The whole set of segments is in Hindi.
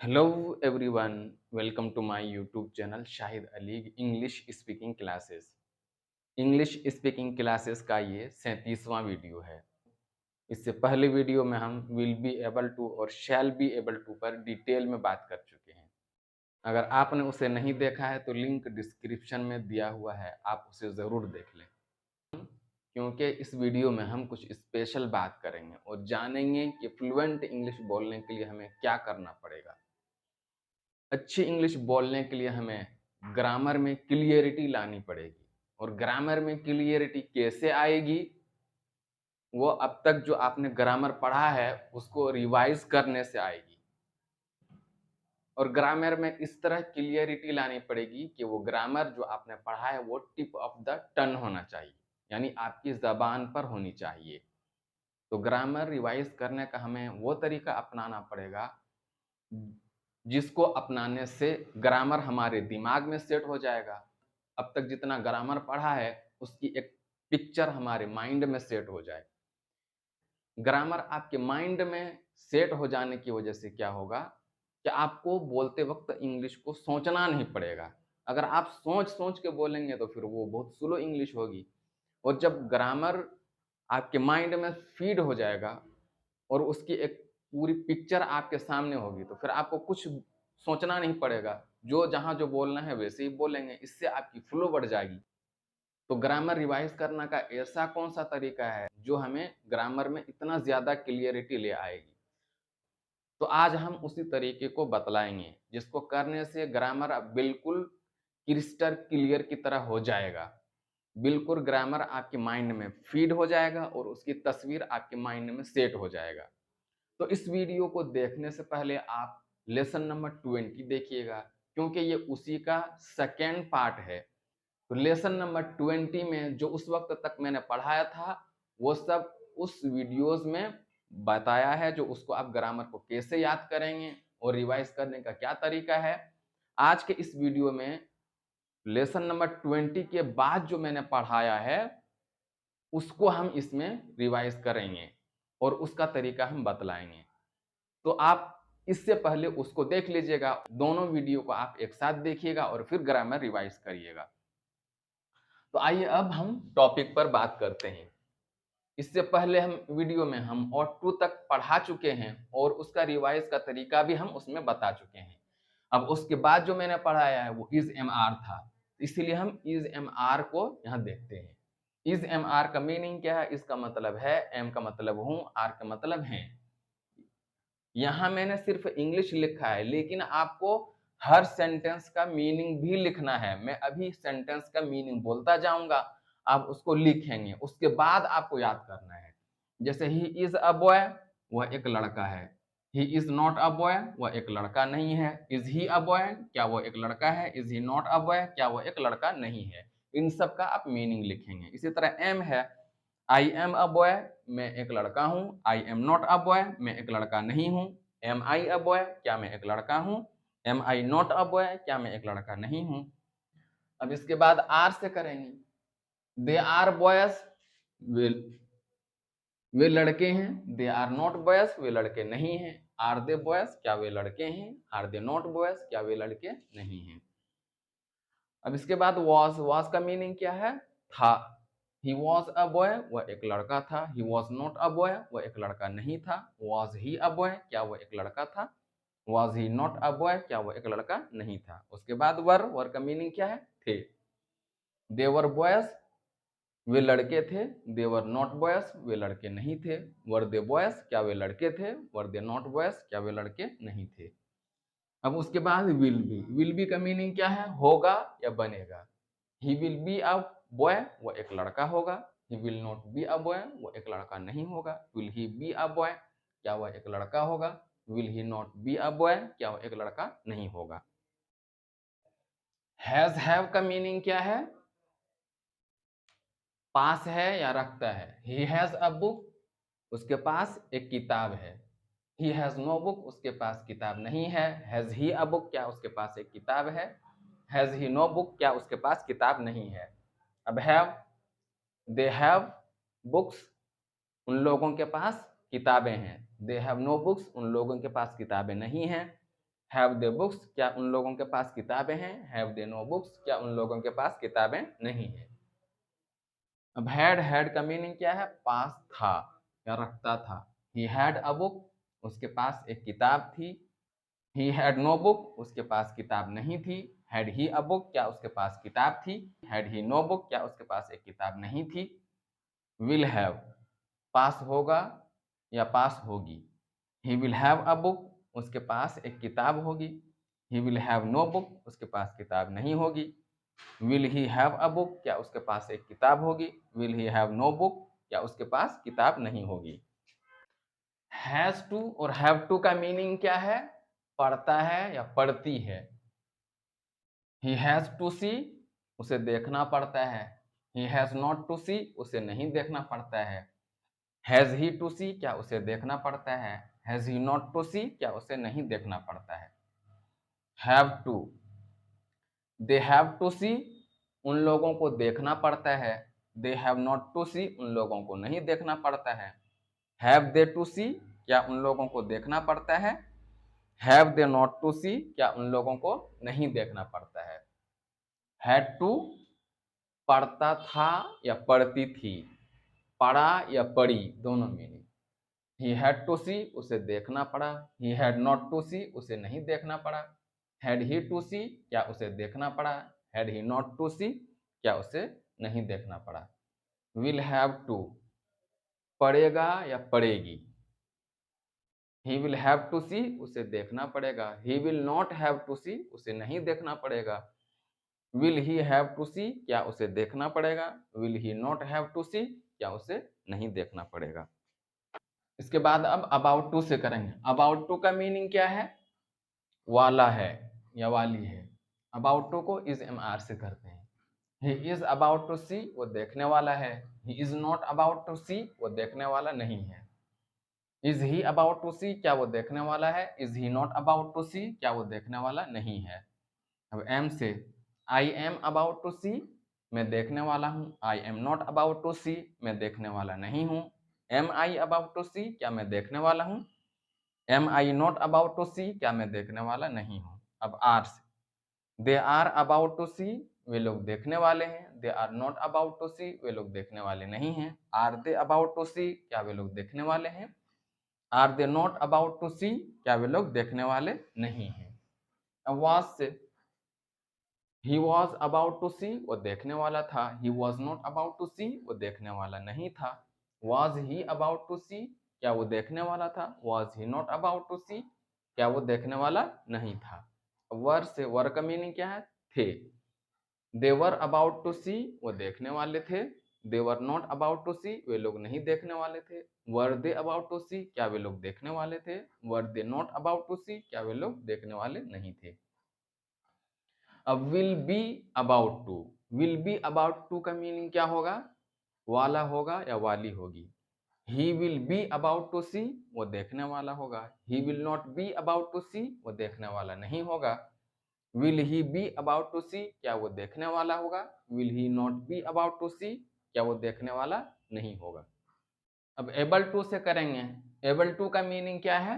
Hello everyone, welcome to my YouTube channel Shahid Ali English speaking classes. English speaking classes का ये 37वां वीडियो है। इससे पहले वीडियो में हम विल बी एबल टू और शैल बी एबल टू पर डिटेल में बात कर चुके हैं। अगर आपने उसे नहीं देखा है तो लिंक डिस्क्रिप्शन में दिया हुआ है, आप उसे ज़रूर देख लें। क्योंकि इस वीडियो में हम कुछ स्पेशल बात करेंगे और जानेंगे कि फ्लुएंट इंग्लिश बोलने के लिए हमें क्या करना पड़ेगा। अच्छी इंग्लिश बोलने के लिए हमें ग्रामर में क्लियरिटी लानी पड़ेगी और ग्रामर में क्लियरिटी कैसे आएगी, वो अब तक जो आपने ग्रामर पढ़ा है उसको रिवाइज करने से आएगी। और ग्रामर में इस तरह क्लियरिटी लानी पड़ेगी कि वो ग्रामर जो आपने पढ़ा है वो टिप ऑफ द टन होना चाहिए, यानी आपकी ज़बान पर होनी चाहिए। तो ग्रामर रिवाइज करने का हमें वो तरीका अपनाना पड़ेगा जिसको अपनाने से ग्रामर हमारे दिमाग में सेट हो जाएगा। अब तक जितना ग्रामर पढ़ा है उसकी एक पिक्चर हमारे माइंड में सेट हो जाए। ग्रामर आपके माइंड में सेट हो जाने की वजह से क्या होगा कि आपको बोलते वक्त इंग्लिश को सोचना नहीं पड़ेगा। अगर आप सोच-सोच के बोलेंगे तो फिर वो बहुत स्लो इंग्लिश होगी। और जब ग्रामर आपके माइंड में फीड हो जाएगा और उसकी एक पूरी पिक्चर आपके सामने होगी, तो फिर आपको कुछ सोचना नहीं पड़ेगा। जो जहाँ जो बोलना है वैसे ही बोलेंगे, इससे आपकी फ्लो बढ़ जाएगी। तो ग्रामर रिवाइज़ करना का ऐसा कौन-सा तरीका है, जो हमें ग्रामर में इतना ज़्यादा क्लियरिटी ले आएगी? तो आज हम उसी तरीके को बतलाएँगे, जिसको करने से ग्रामर अब बिल्कुल क्रिस्टल क्लियर की तरह हो जाएगा। बिल्कुल ग्रामर आपके माइंड में फीड हो जाएगा और उसकी तस्वीर आपके माइंड में सेट हो जाएगा। तो इस वीडियो को देखने से पहले आप लेसन नंबर 20 देखिएगा, क्योंकि ये उसी का सेकेंड पार्ट है। तो लेसन नंबर 20 में जो उस वक्त तक मैंने पढ़ाया था, वो सब उस वीडियोस में बताया है, जो उसको आप ग्रामर को कैसे याद करेंगे और रिवाइज करने का क्या तरीका है। आज के इस वीडियो में लेसन नंबर 20 के बाद जो मैंने पढ़ाया है, उसको हम इसमें रिवाइज करेंगे और उसका तरीका हम बतलाएंगे। तो आप इससे पहले उसको देख लीजिएगा, दोनों वीडियो को आप एक साथ देखिएगा और फिर ग्रामर रिवाइज करिएगा। तो आइए अब हम टॉपिक पर बात करते हैं। इससे पहले हम वीडियो में हम और टू तक पढ़ा चुके हैं और उसका रिवाइज का तरीका भी हम उसमें बता चुके हैं। अब उसके बाद जो मैंने पढ़ाया है वो इज एम आर था, इसीलिए हम इज एम आर को यहाँ देखते हैं। इज एम आर का मीनिंग क्या है? इसका मतलब है, एम का मतलब हूँ, आर का मतलब है। यहाँ मैंने सिर्फ इंग्लिश लिखा है, लेकिन आपको हर सेंटेंस का मीनिंग भी लिखना है। मैं अभी सेंटेंस का मीनिंग बोलता जाऊँगा, आप उसको लिखेंगे, उसके बाद आपको याद करना है। जैसे ही इज़ अ बॉय, वह एक लड़का है। He is not a boy, वह एक लड़का नहीं है। इज़ ही अ बॉय, क्या वो एक लड़का है? Is he not a boy, क्या वो एक लड़का नहीं है? इन सब का आप मीनिंग लिखेंगे। इसी तरह एम है, आई एम अ बॉय, मैं एक लड़का हूँ। I am not a boy, मैं एक लड़का नहीं हूँ। एम आई अ बॉय, क्या मैं एक लड़का हूँ? Am I not a boy, क्या मैं एक लड़का नहीं हूँ? अब इसके बाद आर से करेंगे। दे आर बॉयज, वे वे लड़के हैं। दे आर नॉट बॉयज, वे लड़के नहीं हैं। आर दे बॉयज, क्या वे लड़के हैं? आर दे नॉट बॉयज, क्या वे लड़के नहीं हैं? अब इसके बाद वॉज का मीनिंग क्या है? था। ही वॉज अ बॉय, वह एक लड़का था। He was not a boy, वह एक लड़का नहीं था। वॉज ही अ बॉय, क्या वह एक लड़का था? Was he not a boy, क्या वह एक लड़का नहीं था? उसके बाद वर का मीनिंग क्या है? थे। देवर बॉयज, वे लड़के थे। देवर नॉट बॉयज, वे लड़के नहीं थे। वर दे बॉयज, क्या वे लड़के थे? वर दे नॉट बॉयज, क्या वे लड़के नहीं थे? अब उसके बाद विल बी का मीनिंग क्या है? होगा या बनेगा। ही विल बी अ बॉय, वो एक लड़का होगा। He will not be a boy, वो एक लड़का नहीं होगा। Will he be a boy, क्या वह एक लड़का होगा? Will he not be a boy, क्या वह एक लड़का नहीं होगा? हैव का मीनिंग क्या है? पास है या रखता है। ही हैज अ बुक, उसके पास एक किताब है। ही हैज नो बुक, उसके पास किताब नहीं है। हैज ही अ बुक, क्या उसके पास एक किताब है? हैज ही नो बुक, क्या उसके पास किताब नहीं है? अब हैव, दे हैव बुक्स, उन लोगों के पास किताबें हैं। दे हैव नो बुक्स, उन लोगों के पास किताबें नहीं हैं। हैव दे बुक्स, क्या उन लोगों के पास किताबें हैं? हैव दे नो बुक्स, क्या उन लोगों के पास किताबें नहीं हैं? अब हैड का मीनिंग क्या है? पास था या रखता था। ही हैड अ बुक, उसके पास एक किताब थी। ही हैड नो बुक, उसके पास किताब नहीं थी। हैड ही अ बुक, क्या उसके पास किताब थी? हैड ही नो बुक, क्या उसके पास एक किताब नहीं थी? विल हैव, पास होगा या पास होगी। He will have a book, उसके पास एक किताब होगी। He will have no book, उसके पास किताब नहीं होगी। Will he have a book, क्या उसके पास एक किताब होगी। Will he have no book, क्या उसके पास किताब नहीं होगी। हैज टू और हैव टू का मीनिंग क्या है? पढ़ता है या पढ़ती है। ही हैज टू सी, उसे देखना पड़ता है। He has not to see, उसे नहीं देखना पड़ता है। हैज ही टू सी, क्या उसे देखना पड़ता है। Has he not to see, क्या उसे नहीं देखना पड़ता है। Have to, they have to see, उन लोगों को देखना पड़ता है। They have not to see, उन लोगों को नहीं देखना पड़ता है। हैव दे टू सी, क्या उन लोगों को देखना पड़ता है। Have they not to see, क्या उन लोगों को नहीं देखना पड़ता है। हैड टू, पढ़ता था या पढ़ती थी। पढ़ा या पढ़ी, दोनों meaning. He had to see, उसे देखना पड़ा। He had not to see, उसे नहीं देखना पड़ा। हैड ही टू सी, क्या उसे देखना पड़ा। Had he not to see, क्या उसे नहीं देखना पड़ा। विल हैव टू, पढ़ेगा या पढ़ेगी। He will have to see, उसे देखना पड़ेगा। He will not have to see, उसे नहीं देखना पड़ेगा। Will he have to see, क्या उसे देखना पड़ेगा। Will he not have to see, क्या उसे नहीं देखना पड़ेगा। इसके बाद अब अबाउट टू से करेंगे। अबाउट टू का मीनिंग क्या है? वाला है या वाली है। अबाउट टू को इज एम आर से करते हैं। He is about to see, वो देखने वाला है। He is not about to see, वो देखने वाला नहीं है। Is he about to see, क्या वो देखने वाला है। Is he not about to see, क्या वो देखने वाला नहीं है। अब एम से, I am about to see, मैं देखने वाला हूँ। I am not about to see, मैं देखने वाला नहीं हूँ। Am I about to see, क्या मैं देखने वाला हूँ। Am I not about to see, क्या मैं देखने वाला नहीं हूँ। अब आर से, they are about to see, वे लोग देखने वाले हैं। They are not about to see, वे लोग देखने वाले नहीं हैं। Are they about to see, क्या वे लोग देखने वाले हैं। Are they not about to see, क्या वे लोग देखने वाले नहीं हैं। अब वाज से, he was about to see, वो देखने वाला था। He was not about to see, वो देखने वाला नहीं था। Was he about to see, क्या वो देखने वाला था। Was he not about to see, क्या वो देखने वाला नहीं था। वर से, वर का मीनिंग क्या है? थे। देवर अबाउट टू सी, वो देखने वाले थे। देवर नॉट अबाउट टू सी, वे लोग नहीं देखने वाले थे। Were they about to see, क्या वे लोग देखने वाले थे। Were they not about to see, क्या वे लोग देखने वाले नहीं थे। अब will be about to, will be about to का मीनिंग क्या होगा? वाला होगा या वाली होगी। He will be about to see, वो देखने वाला होगा। He will not be about to see, वो देखने वाला नहीं होगा। Will he be about to see, क्या वो देखने वाला होगा। Will he not be about to see, क्या वो देखने वाला नहीं होगा। अब एबल टू से करेंगे। एबल टू का मीनिंग क्या है?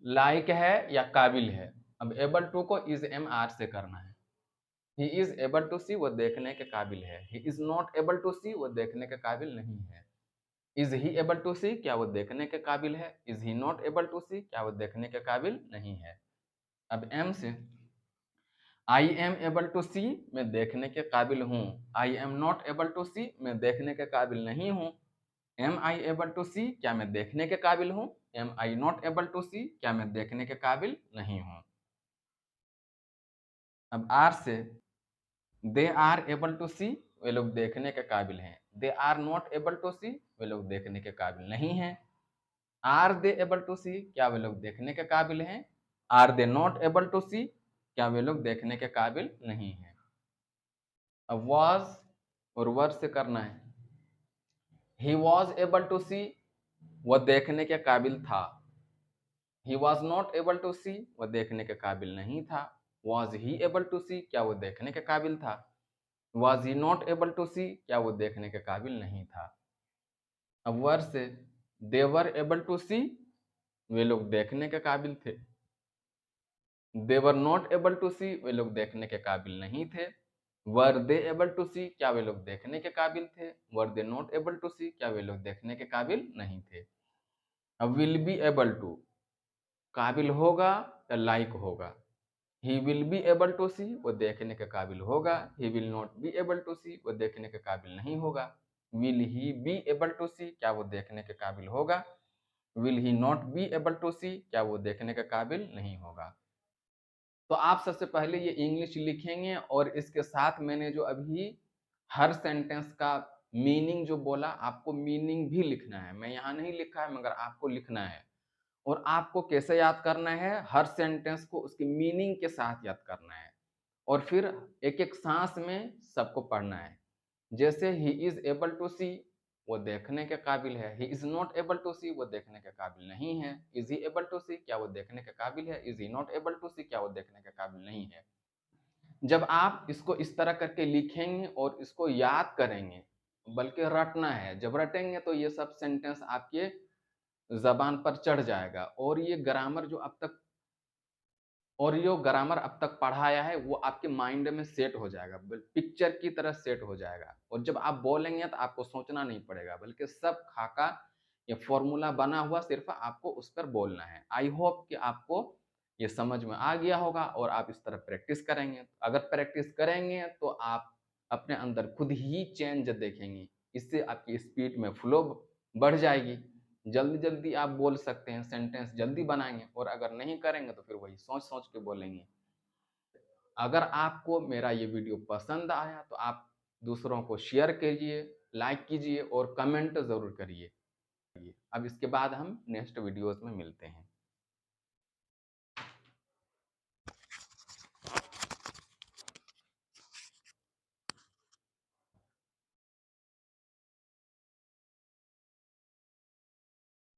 लायक है या काबिल है। अब एबल टू को इज एम आर से करना है। He is able to see, वो देखने के काबिल है। He is not able to see, वो देखने के काबिल नहीं है। Is he able to see, क्या वो देखने के काबिल है। Is he not able to see, क्या वो देखने के काबिल नहीं है। अब एम से, I am able to see, मैं देखने के काबिल हूँ। I am not able to see, मैं देखने के काबिल नहीं हूँ। Am I able to see, क्या मैं देखने के काबिल हूँ। Am I not able to see, क्या मैं देखने के काबिल नहीं हूँ। अब आर से, they are able to see, वे लोग देखने के काबिल हैं। They are not able to see, वे लोग देखने के काबिल नहीं हैं। Are they able to see, क्या वे लोग देखने के काबिल हैं। Are they not able to see, क्या वे लोग देखने के काबिल नहीं हैं। अब वॉज और वर से करना है। He was able to see, वह देखने के काबिल था। He was not able to see, वह देखने के काबिल नहीं था। Was he able to see, क्या वो देखने के काबिल था। Was he not able to see, क्या वो देखने के काबिल नहीं था। अब वर से, देवर एबल टू सी, वे लोग देखने के काबिल थे। दे were not able to see, वे लोग देखने के काबिल नहीं थे। Were they able to see, क्या वे लोग देखने के काबिल थे। Were they not able to see, क्या वे लोग देखने के काबिल नहीं थे। अब विल बी एबल टू, काबिल होगा या लायक होगा। He will be able to see, वो देखने के काबिल होगा। He will not be able to see, वो देखने के काबिल नहीं होगा। Will he be able to see, क्या वो देखने के काबिल होगा। Will he not be able to see, क्या वो देखने के काबिल नहीं होगा। तो आप सबसे पहले ये इंग्लिश लिखेंगे और इसके साथ मैंने जो अभी हर सेंटेंस का मीनिंग जो बोला, आपको मीनिंग भी लिखना है। मैं यहाँ नहीं लिखा है मगर आपको लिखना है। और आपको कैसे याद करना है, हर सेंटेंस को उसके मीनिंग के साथ याद करना है और फिर एक-एक सांस में सबको पढ़ना है। जैसे he is able to see, वो देखने के काबिल है। He is not able to see, वो देखने के काबिल नहीं है। Is he able to see, क्या वो देखने के काबिल है। Is he not able to see, क्या वो देखने के काबिल नहीं है। जब आप इसको इस तरह करके लिखेंगे और इसको याद करेंगे, बल्कि रटना है। जब रटेंगे तो ये सब सेंटेंस आपके ज़बान पर चढ़ जाएगा और ये ग्रामर अब तक पढ़ाया है वो आपके माइंड में सेट हो जाएगा, पिक्चर की तरह सेट हो जाएगा। और जब आप बोलेंगे तो आपको सोचना नहीं पड़ेगा, बल्कि सब खाका या फॉर्मूला बना हुआ, सिर्फ आपको उस पर बोलना है। आई होप कि आपको ये समझ में आ गया होगा और आप इस तरह प्रैक्टिस करेंगे। अगर प्रैक्टिस करेंगे तो आप अपने अंदर खुद ही चेंज देखेंगे। इससे आपकी स्पीड में फ्लो बढ़ जाएगी। जल्दी-जल्दी आप बोल सकते हैं, सेंटेंस जल्दी बनाएँगे। और अगर नहीं करेंगे तो फिर वही सोच-सोच के बोलेंगे। अगर आपको मेरा ये वीडियो पसंद आया तो आप दूसरों को शेयर कीजिए, लाइक कीजिए और कमेंट ज़रूर करिए। अब इसके बाद हम नेक्स्ट वीडियोज़ में मिलते हैं।